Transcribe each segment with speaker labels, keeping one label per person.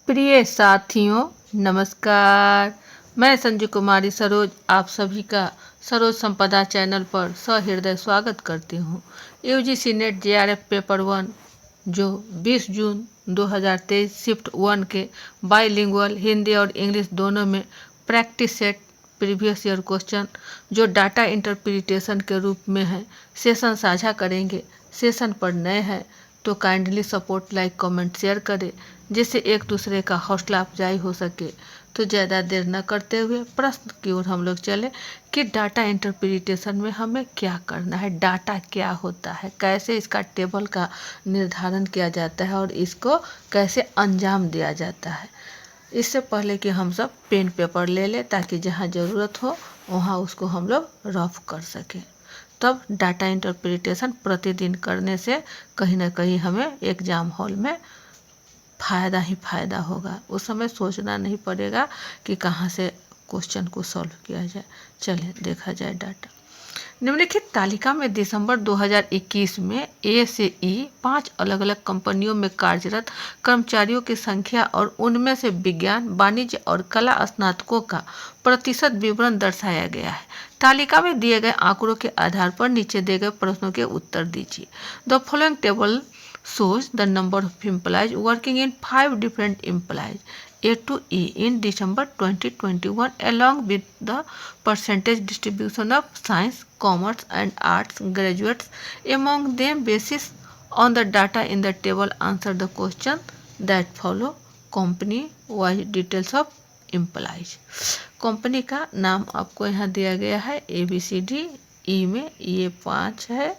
Speaker 1: प्रिय साथियों नमस्कार। मैं संजय कुमारी सरोज आप सभी का सरोज संपदा चैनल पर सहृदय स्वागत करती हूँ। यूजीसी नेट जेआरएफ पेपर 1 जो 20 जून 2023 शिफ्ट 1 के बाइलिंगुअल हिंदी और इंग्लिश दोनों में practice set previous year question जो डाटा इंटरप्रिटेशन के रूप में है सेशन साझा करेंगे। सेशन पर नए हैं तो kindly support, like, comment, share करें जिससे एक दूसरे का हौसला अफजाई हो सके। तो ज़्यादा देर न करते हुए प्रश्न की ओर हम लोग चले कि डाटा इंटरप्रिटेशन में हमें क्या करना है, डाटा क्या होता है, कैसे इसका टेबल का निर्धारण किया जाता है और इसको कैसे अंजाम दिया जाता है। इससे पहले कि हम सब पेन पेपर ले लें ताकि जहाँ ज़रूरत हो वहाँ उसको हम लोग रफ कर सकें। तब डाटा इंटरप्रिटेशन प्रतिदिन करने से कहीं ना कहीं हमें एग्ज़ाम हॉल में फ़ायदा ही फ़ायदा होगा। उस समय सोचना नहीं पड़ेगा कि कहाँ से क्वेश्चन को सॉल्व किया जाए। चलिए देखा जाए डाटा। निम्नलिखित तालिका में दिसंबर 2021 में ए से ई 5 अलग अलग कंपनियों में कार्यरत कर्मचारियों की संख्या और उनमें से विज्ञान, वाणिज्य और कला स्नातकों का प्रतिशत विवरण दर्शाया गया है। तालिका में दिए गए आंकड़ों के आधार पर नीचे दिए गए प्रश्नों के उत्तर दीजिए। The following table shows the number of employees working in 5 different employees A to E in December 2021 along with the percentage distribution of science, commerce and arts graduates among them basis on the data in the table. Answer the question that follow. Company wise details of employees. Company का नाम आपको यहाँ दिया गया है ABCD। ई में ये 5 है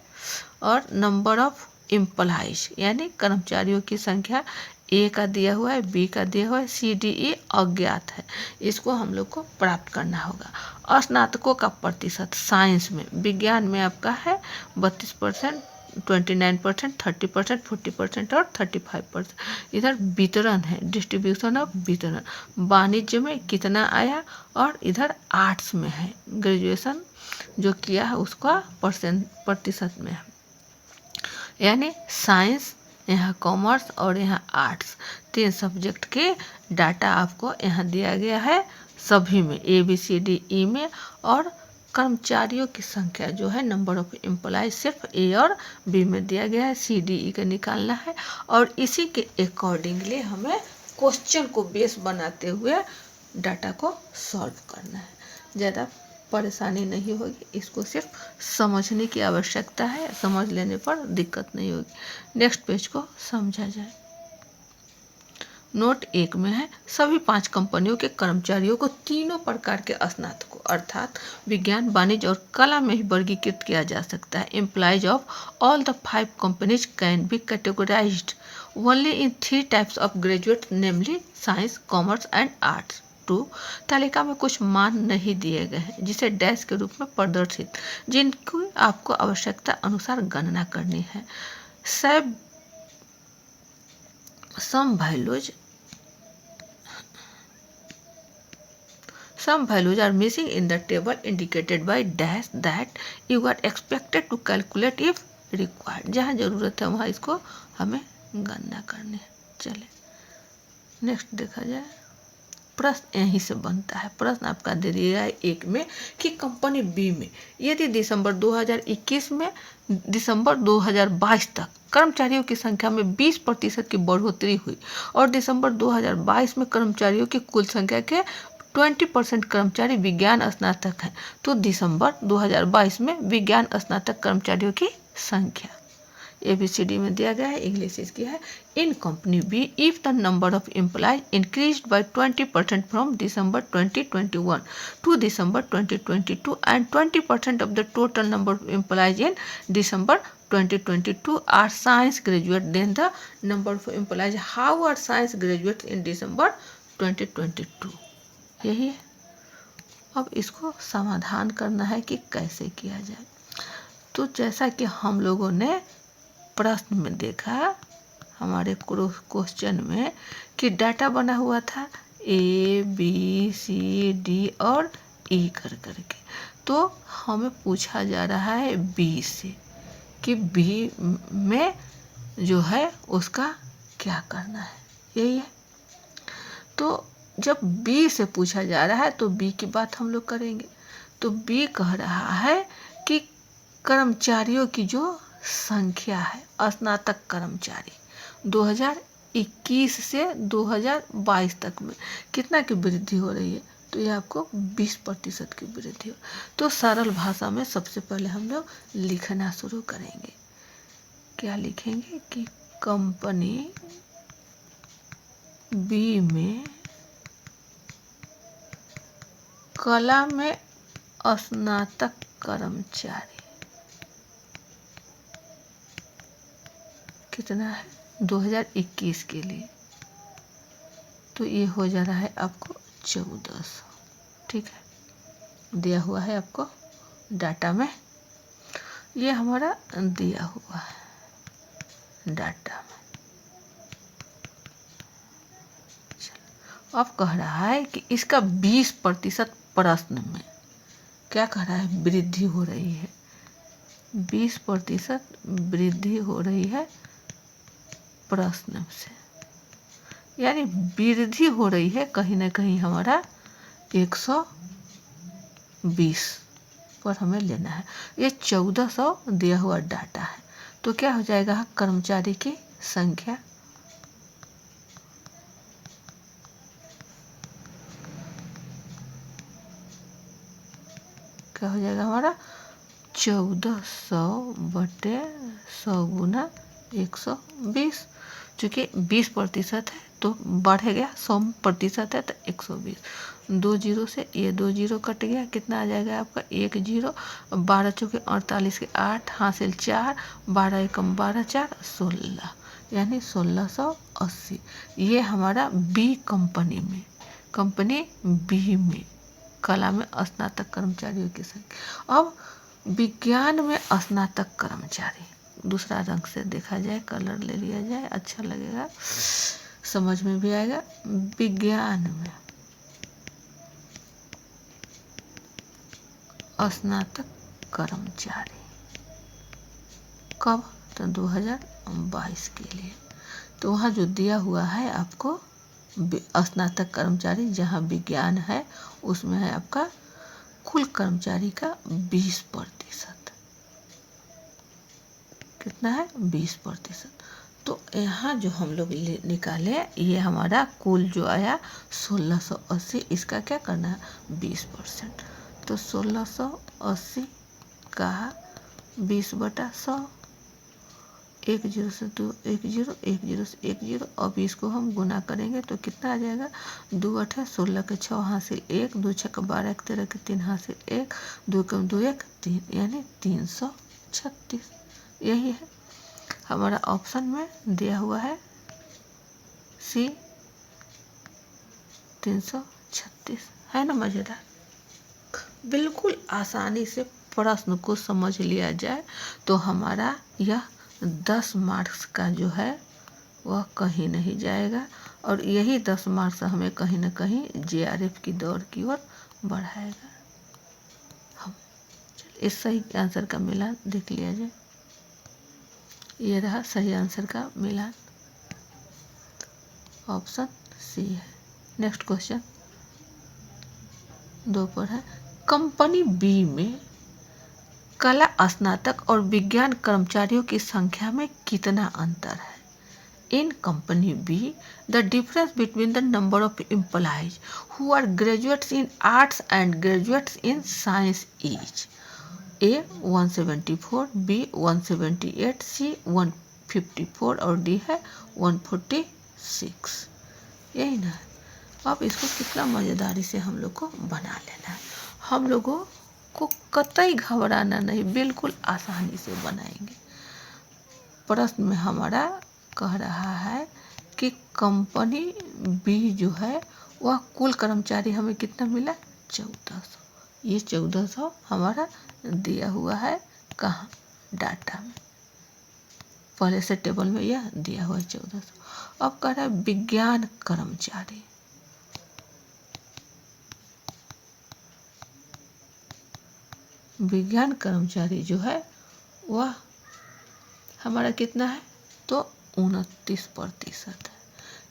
Speaker 1: और नंबर ऑफ एम्प्लॉइज यानी कर्मचारियों की संख्या ए का दिया हुआ है, बी का दिया हुआ है, CDE अज्ञात है। इसको हम लोग को प्राप्त करना होगा। स्नातकों का प्रतिशत साइंस में, विज्ञान में आपका है 32%, 29%, 30%, 40% और 35%। इधर वितरण है, डिस्ट्रीब्यूशन ऑफ वितरण। वाणिज्य में कितना आया और इधर आर्ट्स में है, ग्रेजुएशन जो किया है उसका प्रतिशत में है, यानी साइंस, यहाँ कॉमर्स और यहाँ आर्ट्स, 3 सब्जेक्ट के डाटा आपको यहाँ दिया गया है सभी में, ABCDE में। और कर्मचारियों की संख्या जो है नंबर ऑफ एम्प्लॉय सिर्फ ए और बी में दिया गया है, CDE का निकालना है और इसी के अकॉर्डिंगली हमें क्वेश्चन को बेस बनाते हुए डाटा को सॉल्व करना है। ज़्यादा परेशानी नहीं होगी, इसको सिर्फ समझने की आवश्यकता है, समझ लेने पर दिक्कत नहीं होगी। नेक्स्ट पेज को समझा जाए। नोट 1 में है सभी 5 कंपनियों के कर्मचारियों को तीनों प्रकार के स्नातकों अर्थात विज्ञान, वाणिज्य और कला में ही वर्गीकृत किया जा सकता है। Employees of all the 5 companies can be categorised only in 3 types of graduate namely science, commerce and arts. 2 तालिका में कुछ मान नहीं दिए गए हैं जिसे डैश के रूप में प्रदर्शित, जिनकी आपको आवश्यकता अनुसार गणना करनी है। Some values are missing in the table indicated by dash that you are expected to calculate if required. जहाँ ज़रूरत है वहाँ इसको हमें गणना करनी है। चले नेक्स्ट देखा जाए। प्रश्न यहीं से बनता है। प्रश्न आपका दे दिया है 1 में कि कंपनी बी में यदि दिसंबर 2021 में दिसंबर 2022 तक कर्मचारियों की संख्या में 20% की बढ़ोतरी हुई और दिसंबर 2022 में कर्मचारियों की कुल संख्या के 20% कर्मचारी विज्ञान स्नातक हैं, तो दिसंबर 2022 में विज्ञान स्नातक कर्मचारियों की संख्या ABCD में दिया गया है, इंग्लिश इसकी है। In company B if the number of employees increased by 20% from December 2021 to December 2022 and 20% of the total number of employees in December 2022 are science graduate, then the number of employees how are science graduate in December 2022। यही है। अब इसको समाधान करना है कि कैसे किया जाए। तो जैसा कि हम लोगों ने प्रश्न में देखा हमारे क्वेश्चन में कि डाटा बना हुआ था ABCD और E कर करके, तो हमें पूछा जा रहा है B से कि B में जो है उसका क्या करना है। यही है। तो जब बी से पूछा जा रहा है तो बी की बात हम लोग करेंगे। तो बी कह रहा है कि कर्मचारियों की जो संख्या है, स्नातक कर्मचारी 2021 से 2022 तक में कितना की वृद्धि हो रही है, तो ये आपको 20% की वृद्धि हो। तो सरल भाषा में सबसे पहले हम लोग लिखना शुरू करेंगे। क्या लिखेंगे कि कंपनी बी में कला में स्नातक कर्मचारी कितना है 2021 के लिए, तो ये हो जा रहा है आपको 1400। ठीक है, दिया हुआ है आपको डाटा में, ये हमारा दिया हुआ है डाटा में। अब कह रहा है कि इसका 20% प्रश्न में क्या कह रहा है, वृद्धि हो रही है, 20% वृद्धि हो रही है प्रश्न से, यानी वृद्धि हो रही है कहीं ना कहीं हमारा 120 पर हमें लेना है। ये 1400 दिया हुआ डाटा है, तो क्या हो जाएगा, कर्मचारी की संख्या क्या हो जाएगा हमारा 1400 बटे 100 गुना 120, चूँकि 20% है तो बढ़ गया, 100% है तो 120, 2 जीरो से ये 2 जीरो कट गया, कितना आ जाएगा आपका 1 जीरो, 12 चौके 48 के 8 हासिल 4, 12 एकम 12 4 16, यानी 1680। ये हमारा बी कंपनी में, कंपनी बी में कला में स्नातक कर्मचारियों की संख्या। अब विज्ञान में स्नातक कर्मचारी दूसरा रंग से देखा जाए, कलर ले लिया जाए, अच्छा लगेगा, समझ में भी आएगा। विज्ञान में स्नातक कर्मचारी कब, तो 2022 के लिए। तो वहाँ जो दिया हुआ है आपको स्नातक कर्मचारी, जहाँ विज्ञान है उसमें है आपका कुल कर्मचारी का 20%, कितना है 20%। तो यहाँ जो हम लोग निकाले ये हमारा कुल जो आया 1680, इसका क्या करना है 20%, तो 1680 का 20/100, 1 जीरो से 2 1 जीरो, 1 जीरो से 1 जीरो। अब इसको हम गुना करेंगे तो कितना आ जाएगा, 2 8 16 के 6 हासिल 1, 2 6 12 1 13 के 3 हासिल 1, 2 कम 2 1 3, यानी 336। यही है हमारा ऑप्शन में दिया हुआ है सी 336, है ना मज़ेदार। बिल्कुल आसानी से प्रश्न को समझ लिया जाए तो हमारा यह 10 मार्क्स का जो है वह कहीं नहीं जाएगा, और यही 10 मार्क्स हमें कहीं ना कहीं जेआरएफ की दौड़ की ओर बढ़ाएगा। हम इस सही आंसर का मिलान देख लिया जाए, ये रहा सही आंसर का मिलान, ऑप्शन सी है। नेक्स्ट क्वेश्चन 2 पर है, कंपनी बी में कला स्नातक और विज्ञान कर्मचारियों की संख्या में कितना अंतर है। In company B the difference between the number of employees who are graduates in arts and graduates in science is A 174, B 178, C 154 और डी है 146। यही ना। अब इसको कितना मज़ेदारी से हम लोग को बना लेना है, हम लोगों को कतई घबराना नहीं, बिल्कुल आसानी से बनाएंगे। प्रश्न में हमारा कह रहा है कि कंपनी बी जो है वह कुल कर्मचारी हमें कितना मिला 1400, ये 1400 हमारा दिया हुआ है कहाँ, डाटा में, पहले से टेबल में यह दिया हुआ है 1400। अब कह रहा है विज्ञान कर्मचारी, विज्ञान कर्मचारी जो है वह हमारा कितना है, तो 29% है।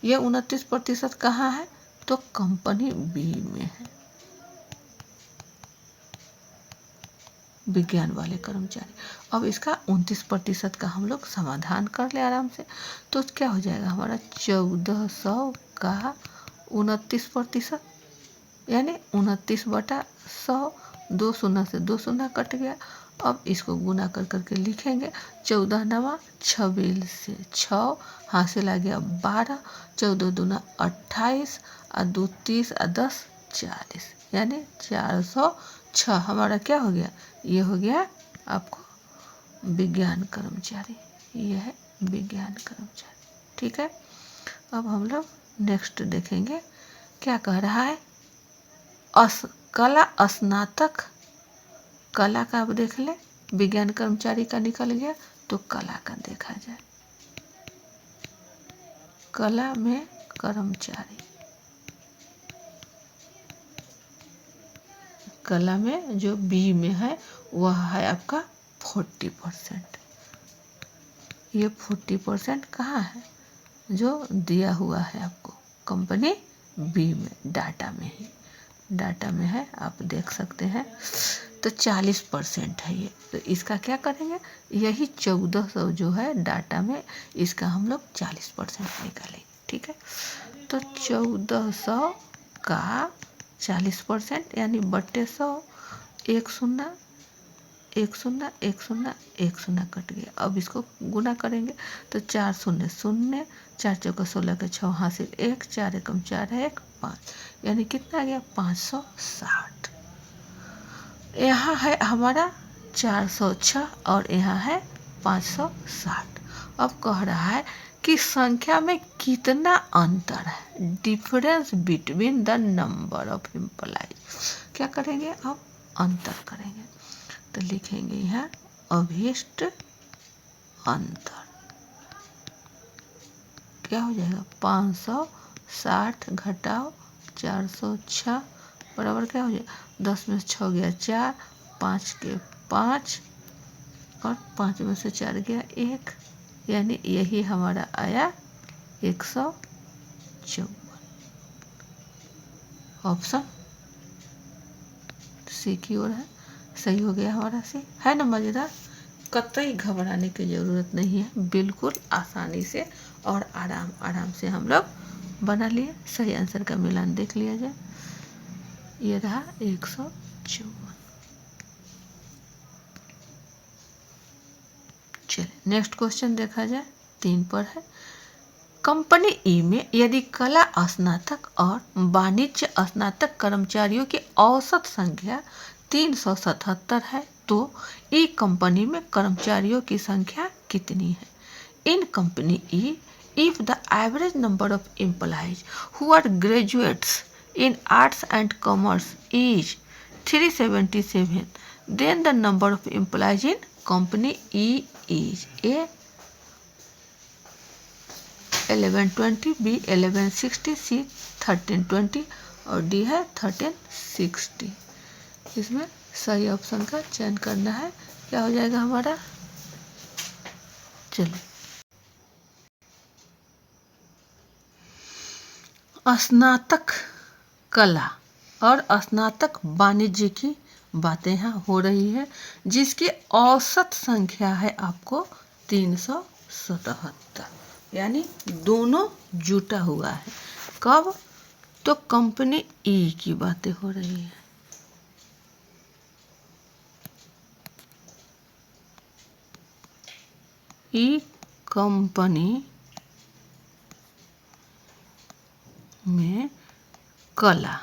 Speaker 1: यह 29% कहाँ है, तो कंपनी बी में है विज्ञान वाले कर्मचारी। अब इसका 29% का हम लोग समाधान कर ले आराम से, तो क्या हो जाएगा हमारा 1400 का 29%, यानी 29/100, 2 शून्य से 2 शून्य कट गया। अब इसको गुना कर करके लिखेंगे, 14 नवा 26 से 6 हासिल आ गया 12, 14 दूना 28 और 2 30 और 10 40, यानी 406 हमारा क्या हो गया, ये हो गया आपको विज्ञान कर्मचारी, ये है विज्ञान कर्मचारी। ठीक है, अब हम लोग नेक्स्ट देखेंगे क्या कह रहा है। कला स्नातक, कला का अब देख ले, विज्ञान कर्मचारी का निकल गया, तो कला का देखा जाए। कला में कर्मचारी, कला में जो बी में है वह है आपका 40%। ये 40% कहाँ है, जो दिया हुआ है आपको कंपनी बी में, डाटा में ही, डाटा में है, आप देख सकते हैं। तो 40% है ये, तो इसका क्या करेंगे, यही 1400 जो है डाटा में, इसका हम लोग 40% निकालेंगे। ठीक है, तो 1400 का 40% यानी बट्टे 100, 1 शून्य 1 शून्य 1 शून्य 1 शून्य कट गया। अब इसको गुना करेंगे तो 4 शून्य 0, 4 चौका 16 के 6 हासिल 1, 4 एकम 4 है 1 5, यानी कितना आ गया 560। यहाँ है हमारा 406 और यहाँ है 560। अब कह रहा है कि संख्या में कितना अंतर है, difference between the number of employees. क्या करेंगे, अब अंतर करेंगे, तो लिखेंगे यहाँ अभिष्ट अंतर, क्या हो जाएगा 560 घटाओ 406 बराबर क्या हो जाएगा, 10 में से 6 गया 4, 5 के 5 और 5 में से 4 गया 1, यानी यही हमारा आया 154। ऑप्शन सी की ओर है, सही हो गया हमारा सी, है ना मज़ेदार। कतई घबराने की ज़रूरत नहीं है, बिल्कुल आसानी से और आराम आराम से हम लोग बना लिए। सही आंसर का मिलान देख लिया जाए, ये रहा 154। चलिए नेक्स्ट क्वेश्चन देखा जाए, 3 पर है। कंपनी ई में यदि कला स्नातक और वाणिज्य स्नातक कर्मचारियों की औसत संख्या 377 है, तो ई कंपनी में कर्मचारियों की संख्या कितनी है। In company E, if the average number of employees who are graduates in arts and commerce is 377, then the number of employees in company E is A 1120, B 1160, C 1320 और D है 1360। इसमें सही ऑप्शन का चयन करना है, क्या हो जाएगा हमारा। चलिए स्नातक कला और स्नातक वाणिज्य की बातें यहाँ हो रही है, जिसकी औसत संख्या है आपको 377, यानी दोनों जुटा हुआ है। कब, तो कंपनी ई की बातें हो रही है। ई कंपनी में कला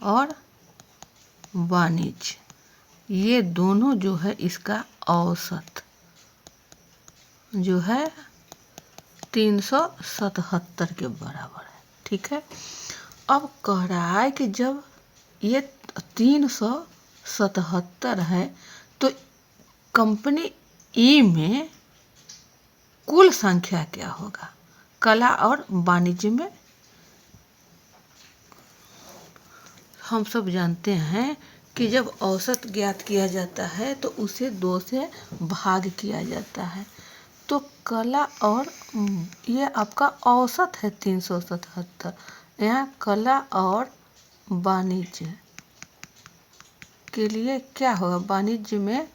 Speaker 1: और वाणिज्य ये दोनों जो है इसका औसत जो है 377 के बराबर है। ठीक है, अब कह रहा है कि जब ये 377 है तो कंपनी ई में कुल संख्या क्या होगा। कला और वाणिज्य में हम सब जानते हैं कि जब औसत ज्ञात किया जाता है तो उसे 2 से भाग किया जाता है, तो कला और ये आपका औसत है 377, यहाँ कला और वाणिज्य के लिए क्या होगा, वाणिज्य में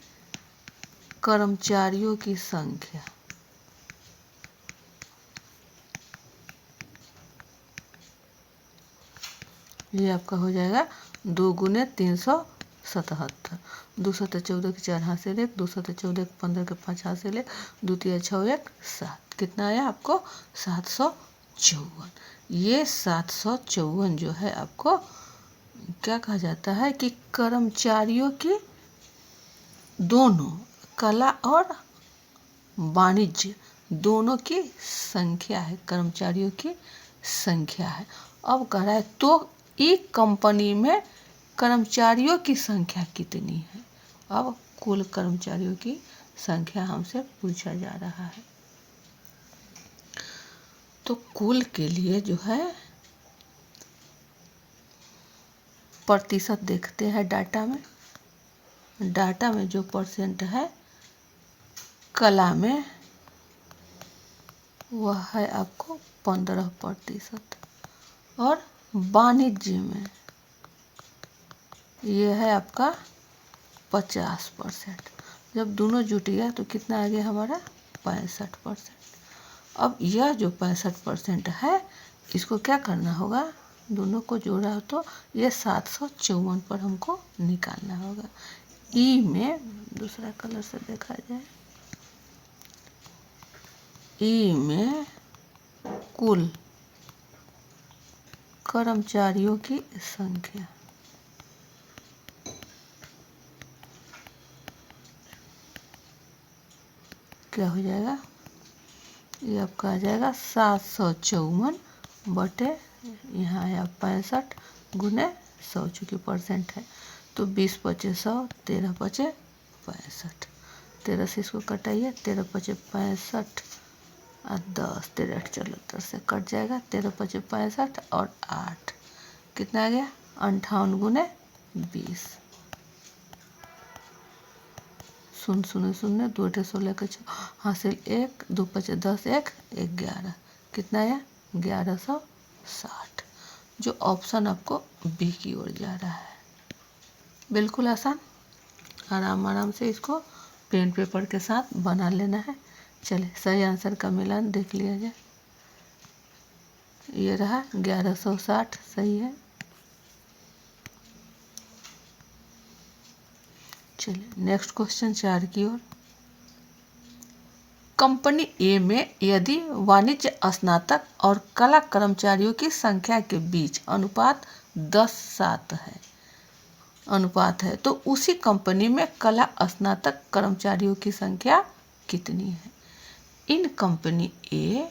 Speaker 1: कर्मचारियों की संख्या, ये आपका हो जाएगा 2 गुने 377। 2 सत्ते 14 के 4 हासिल 1, 2 सत्ते 14 के 15 के 5 हासिल 1, 2 तिया 6 1 7, कितना आया आपको 754। ये 754 जो है आपको क्या कहा जाता है कि कर्मचारियों की दोनों कला और वाणिज्य दोनों की संख्या है, कर्मचारियों की संख्या है। अब कह रहा है तो एक कंपनी में कर्मचारियों की संख्या कितनी है। अब कुल कर्मचारियों की संख्या हमसे पूछा जा रहा है। तो कुल के लिए जो है प्रतिशत देखते हैं डाटा में। डाटा में जो परसेंट है कला में वह है आपको 15% और वाणिज्य में ये है आपका 50%। जब दोनों जुट गया तो कितना आ गया हमारा 65%। अब यह जो 65% है इसको क्या करना होगा, दोनों को जोड़ा हो तो ये 754 पर हमको निकालना होगा। ई में दूसरा कलर से देखा जाए, ई में कुल कर्मचारियों की संख्या क्या हो जाएगा, ये आपका आ जाएगा 754 बटे यहाँ आया 65 गुने 100, चूँकि परसेंट है तो 20 पचे 100, 13 पचे 65, 13 से इसको कटाइए, 13 पचे 65 और 10, 13 8 74 से कट जाएगा, 13 पचे 65 और 8 कितना आ गया 58 गुने 20, 0 0 0 2 8 16 के 6 हासिल 1, 2 5 10 1 11, कितना आया 1160। जो ऑप्शन आपको बी की ओर जा रहा है। बिल्कुल आसान, आराम आराम से इसको पेन पेपर के साथ बना लेना है। चलिए सही आंसर का मिलान देख लिया जाए। ये रहा 1160 सही है। चलिए नेक्स्ट क्वेश्चन 4 की ओर। कंपनी ए में यदि वाणिज्य स्नातक और कला कर्मचारियों की संख्या के बीच अनुपात 10:7 है तो उसी कंपनी में कला स्नातक कर्मचारियों की संख्या कितनी है। In company A,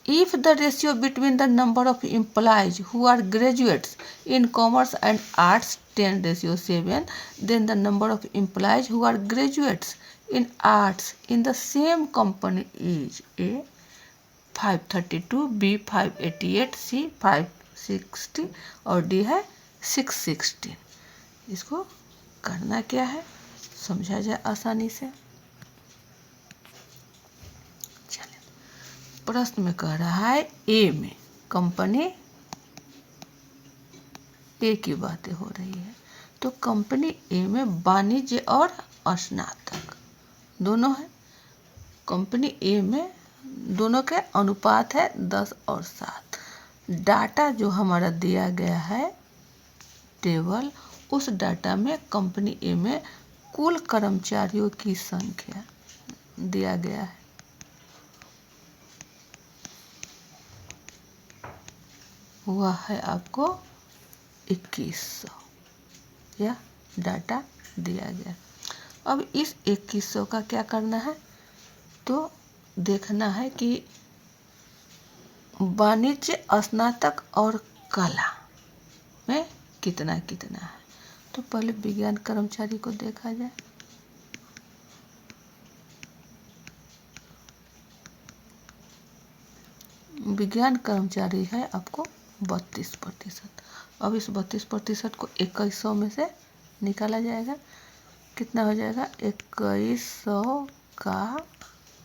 Speaker 1: if the ratio between the number of employees who are graduates in commerce and arts 10:7, then the number of employees who are graduates in arts in the same company is A 532, B 588, C 560 और D है 616। इसको करना क्या है समझा जाए आसानी से। प्रश्न में कह रहा है ए में, कंपनी ए की बातें हो रही है, तो कंपनी ए में वाणिज्य और स्नातक दोनों है। कंपनी ए में दोनों के अनुपात है 10 और 7। डाटा जो हमारा दिया गया है टेबल, उस डाटा में कंपनी ए में कुल कर्मचारियों की संख्या दिया गया है। हुआ है आपको 2100, यह डाटा दिया गया। अब इस 2100 का क्या करना है, तो देखना है कि वाणिज्य स्नातक और कला में कितना कितना है। तो पहले विज्ञान कर्मचारी को देखा जाए। विज्ञान कर्मचारी है आपको 32%। अब इस 32% को 2100 में से निकाला जाएगा, कितना हो जाएगा 2100 का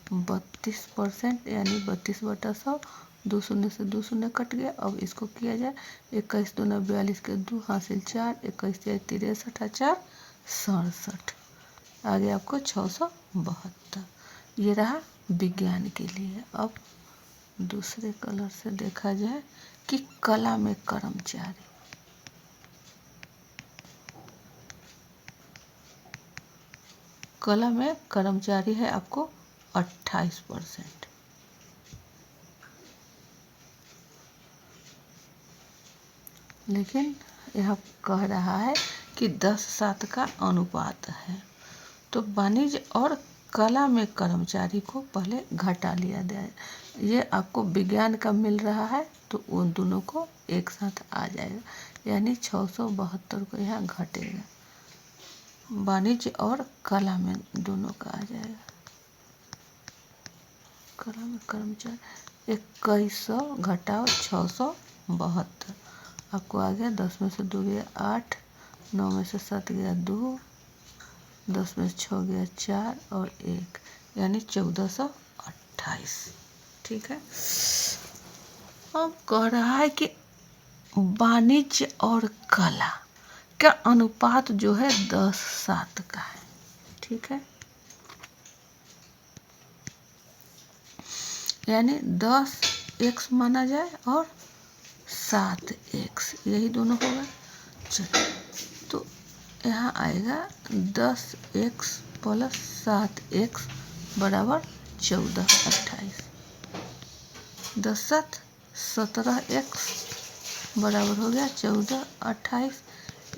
Speaker 1: 32% यानी 32/100 2 शून्य से 2 शून्य कट गया। अब इसको किया जाए 21 दूना 42 के 2 हासिल 4, 21 4 63 4 67, आगे आपको 672। ये रहा विज्ञान के लिए। अब दूसरे कलर से देखा जाए कि कला में कर्मचारी, कला में कर्मचारी है आपको 28%। लेकिन यह कह रहा है कि 10:7 का अनुपात है, तो वाणिज्य और कला में कर्मचारी को पहले घटा लिया जाए। ये आपको विज्ञान का मिल रहा है तो उन दोनों को एक साथ आ जाएगा, यानी 672 को यहाँ घटेगा। वाणिज्य और कला में दोनों का आ जाएगा। कला में कर्मचारी 2100 घटाओ 672, आपको आ गया 10 में से 2 गया 8, 9 में से 7 गया 2, 10 में से 6 गया 4 और 1, यानी 1428। ठीक है। अब कह रहा है कि वाणिज्य और कला का अनुपात जो है 10:7 का है। ठीक है, यानी 10x माना जाए और 7x, यही दोनों होगा। चलिए, तो यहाँ आएगा 10x प्लस 7x बराबर 1428। 10 7 17x बराबर हो गया 1428,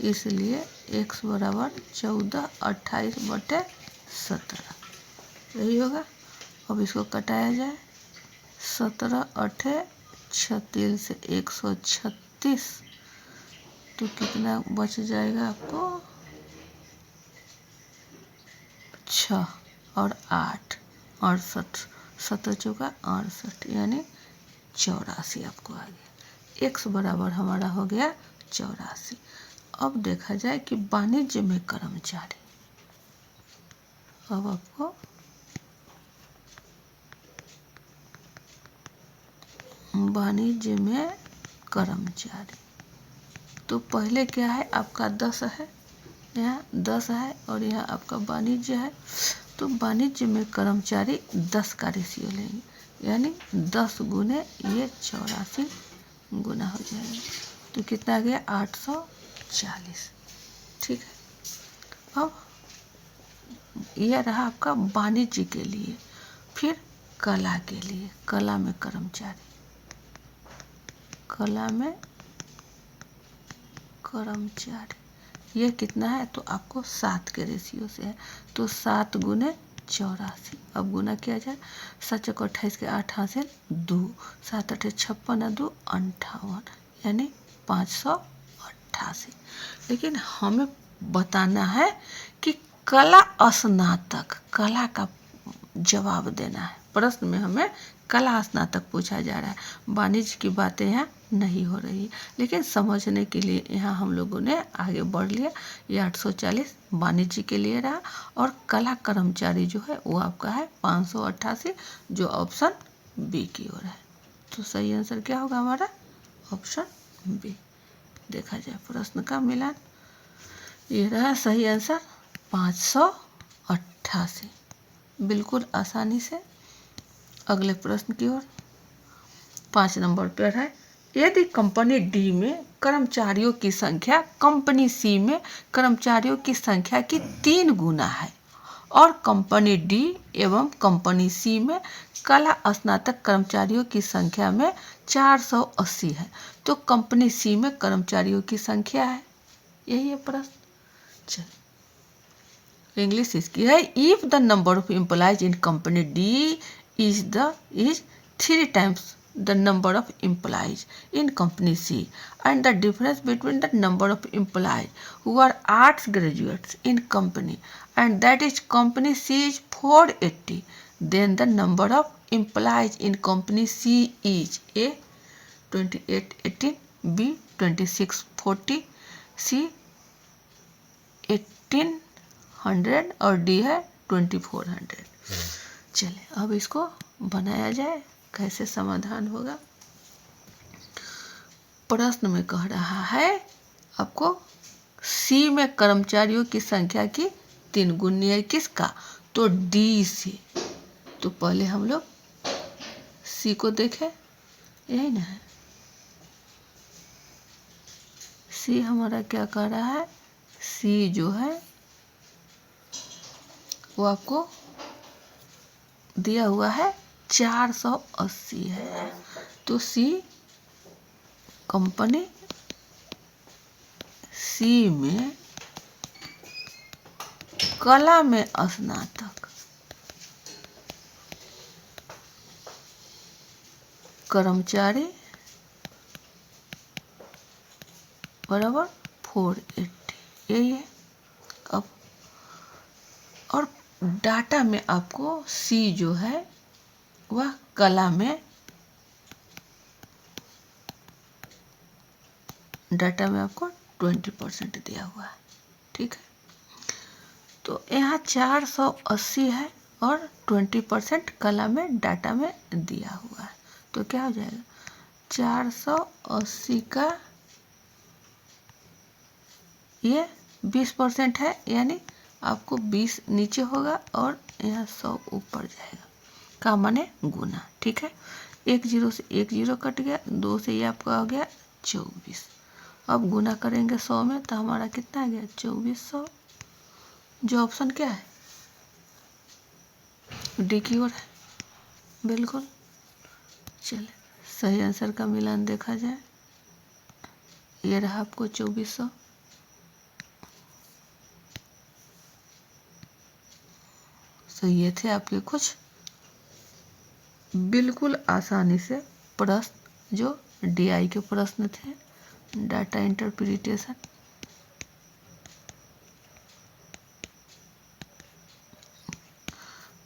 Speaker 1: इसलिए x बराबर 1428/17, यही होगा। अब इसको कटाया जाए, 17 8 36 से 136, तो कितना बच जाएगा आपको 6 और 8 68, 17 चौका 68, यानी 84 आपको आ गया। x बराबर हमारा हो गया 84। अब देखा जाए कि वाणिज्य में कर्मचारी, अब आपको वाणिज्य में कर्मचारी, तो पहले क्या है आपका 10 है, यहाँ 10 है और यहाँ आपका वाणिज्य है, तो वाणिज्य में कर्मचारी 10 का रेशियो लेंगे, यानी 10 गुने ये 84 गुना हो जाएगा, तो कितना आ गया 840। ठीक है। अब यह रहा आपका वाणिज्य के लिए। फिर कला के लिए, कला में कर्मचारी, कला में कर्मचारी ये कितना है, तो आपको 7 के रेशियो से है, तो 7 गुने 84। अब गुना किया जाए, 7 चौका 28 के 8 हासिल 2, 7 8 56 2 58, यानी 588। लेकिन हमें बताना है कि कला स्नातक, कला का जवाब देना है। प्रश्न में हमें कला स्नातक पूछा जा रहा है, वाणिज्य की बातें यहाँ नहीं हो रही, लेकिन समझने के लिए यहाँ हम लोगों ने आगे बढ़ लिया। ये 840 वाणिज्य के लिए रहा, और कला कर्मचारी जो है वो आपका है 588, जो ऑप्शन बी की ओर है। तो सही आंसर क्या होगा हमारा, ऑप्शन बी। देखा जाए प्रश्न का मिलान, ये रहा सही आंसर 588, बिल्कुल आसानी से। अगले प्रश्न की ओर, 5 नंबर पर है, यदि कंपनी डी में कर्मचारियों की संख्या कंपनी सी में कर्मचारियों की संख्या की 3 गुना है और कंपनी डी एवं कंपनी सी में कला स्नातक कर्मचारियों की संख्या में 480 है, तो कंपनी सी में कर्मचारियों की संख्या है, यही है प्रश्न। चलिए, इंग्लिश इसकी है, if the number of employees in company D is 3 times the number of employees in company C, and the difference between the number of employees who are arts graduates in company and that is company C is 480, then the number of employees in company C is A 2818, B 2640, C 1800 और D है 2400। चलिए, अब इसको बनाया जाए, कैसे समाधान होगा प्रश्न में कह रहा है आपको सी में कर्मचारियों की संख्या की 3 गुनी है किसका, तो डी से। तो पहले हम लोग सी को देखें, यही ना है। सी हमारा क्या कर रहा है, सी जो है वो आपको दिया हुआ है 480 है। तो सी कंपनी सी में कला में स्नातक कर्मचारी बराबर 480, यही है। अब और डाटा में आपको सी जो है वह कला में, डाटा में आपको 20% दिया हुआ है, ठीक है। तो यहाँ 480 है और 20% कला में डाटा में दिया हुआ है। तो क्या हो जाएगा, 480 का ये 20% है, यानी आपको 20 नीचे होगा और यहाँ 100 ऊपर जाएगा। का माने गुना, ठीक है। 1 0 से 1 0 कट गया, 2 से ये आपका हो गया 24। अब गुना करेंगे 100 में तो हमारा कितना आ गया 2400। जो ऑप्शन क्या है, डी की ओर है, बिल्कुल। चले सही आंसर का मिलान देखा जाए, ये रहा आपको 2400। तो ये थे आपके कुछ बिल्कुल आसानी से प्रश्न जो डीआई के प्रश्न थे, डाटा इंटरप्रिटेशन।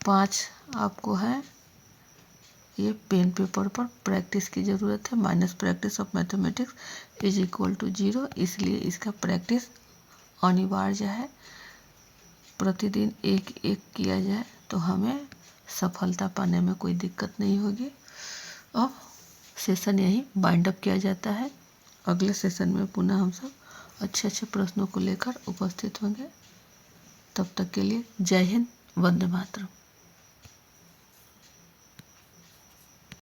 Speaker 1: पाँच आपको है ये पेन पेपर पर प्रैक्टिस की ज़रूरत है। Minus practice of mathematics is equal to 0, इसलिए इसका प्रैक्टिस अनिवार्य है। प्रतिदिन एक एक किया जाए तो हमें सफलता पाने में कोई दिक्कत नहीं होगी। अब सेशन यही बाइंड अप किया जाता है। अगले सेशन में पुनः हम सब अच्छे अच्छे प्रश्नों को लेकर उपस्थित होंगे। तब तक के लिए जय हिंद, वंदे मातरम।